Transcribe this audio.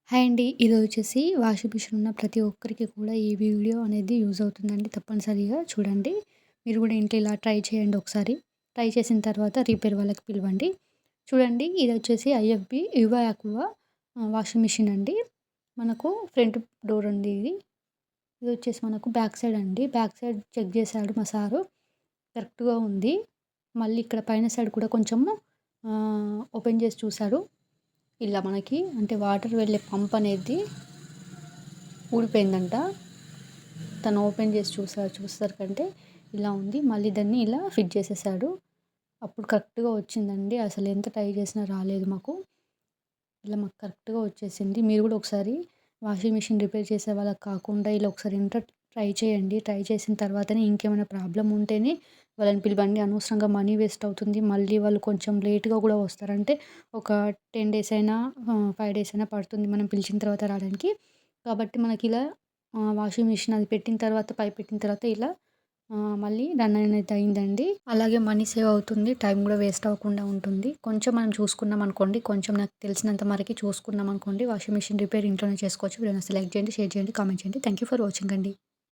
Hi అండి. ఇదొచ్చేసి washing machine ఉన్న ప్రతి ఒక్కరికి కూడా ఈ వీడియో అనేది యూజ్ అవుతుందండి. తప్పనిసరిగా చూడండి. మీరు కూడా ఇంట్లో ఇలా ట్రై చేయండి ఒకసారి. ట్రై చేసిన తర్వాత రిపేర్ వాళ్ళకి పిలవండి. చూడండి ఇదొచ్చేసి ఐఎఫ్‌బీ యువ ఆక్వా వాషింగ్ మిషన్ అండి. మనకు ఫ్రంట్ డోర్ అండి ఇది. ఇదొచ్చేసి మనకు బ్యాక్ సైడ్ అండి. బ్యాక్ సైడ్ చెక్ చేశాడు మా సారు. కరెక్ట్‌గా ఉంది. మళ్ళీ ఇక్కడ పైన సైడ్ కూడా కొంచెము ఓపెన్ చేసి చూసాడు. ఇలా మనకి అంటే వాటర్ వెళ్ళే పంప్ అనేది ఊడిపోయిందంట. తను ఓపెన్ చేసి చూసేసరికంటే ఇలా ఉంది. మళ్ళీ దాన్ని ఇలా ఫిట్ చేసేసాడు. అప్పుడు కరెక్ట్‌గా వచ్చిందండి. అసలు ఎంత ట్రై చేసినా రాలేదు మాకు. ఇలా మాకు కరెక్ట్‌గా వచ్చేసింది. మీరు కూడా ఒకసారి వాషింగ్ మిషన్ రిపేర్ చేసే వాళ్ళకి కాకుండా ఇలా ఒకసారి ఇంట్లో ట్రై చేయండి. ట్రై చేసిన తర్వాతనే ఇంకేమైనా ప్రాబ్లమ్ ఉంటేనే వాళ్ళని పిలవండి. అనవసరంగా మనీ వేస్ట్ అవుతుంది. మళ్ళీ వాళ్ళు కొంచెం లేట్‌గా కూడా వస్తారు. అంటే ఒక 10 డేస్ అయినా 5 డేస్ అయినా పడుతుంది మనం పిలిచిన తర్వాత రావడానికి. కాబట్టి మనకిలా వాషింగ్ మిషన్ అది పెట్టిన తర్వాత పైప్ పెట్టిన తర్వాత ఇలా మళ్ళీ రన్ అనేది అయిందండి. అలాగే మనీ సేవ్ అవుతుంది. టైం కూడా వేస్ట్ అవ్వకుండా ఉంటుంది. కొంచెం మనం చూసుకున్నామనుకోండి, కొంచెం నాకు తెలిసినంత వరకి చూసుకున్నామనుకోండి వాషింగ్ మిషన్ రిపేర్ ఇంట్లోనే చేసుకోవచ్చు. వీడియో నచ్చితే లైక్ చేయండి, షేర్ చేయండి, కామెంట్ చేయండి. థాంక్ యూ ఫర్ వాచింగ్ అండి.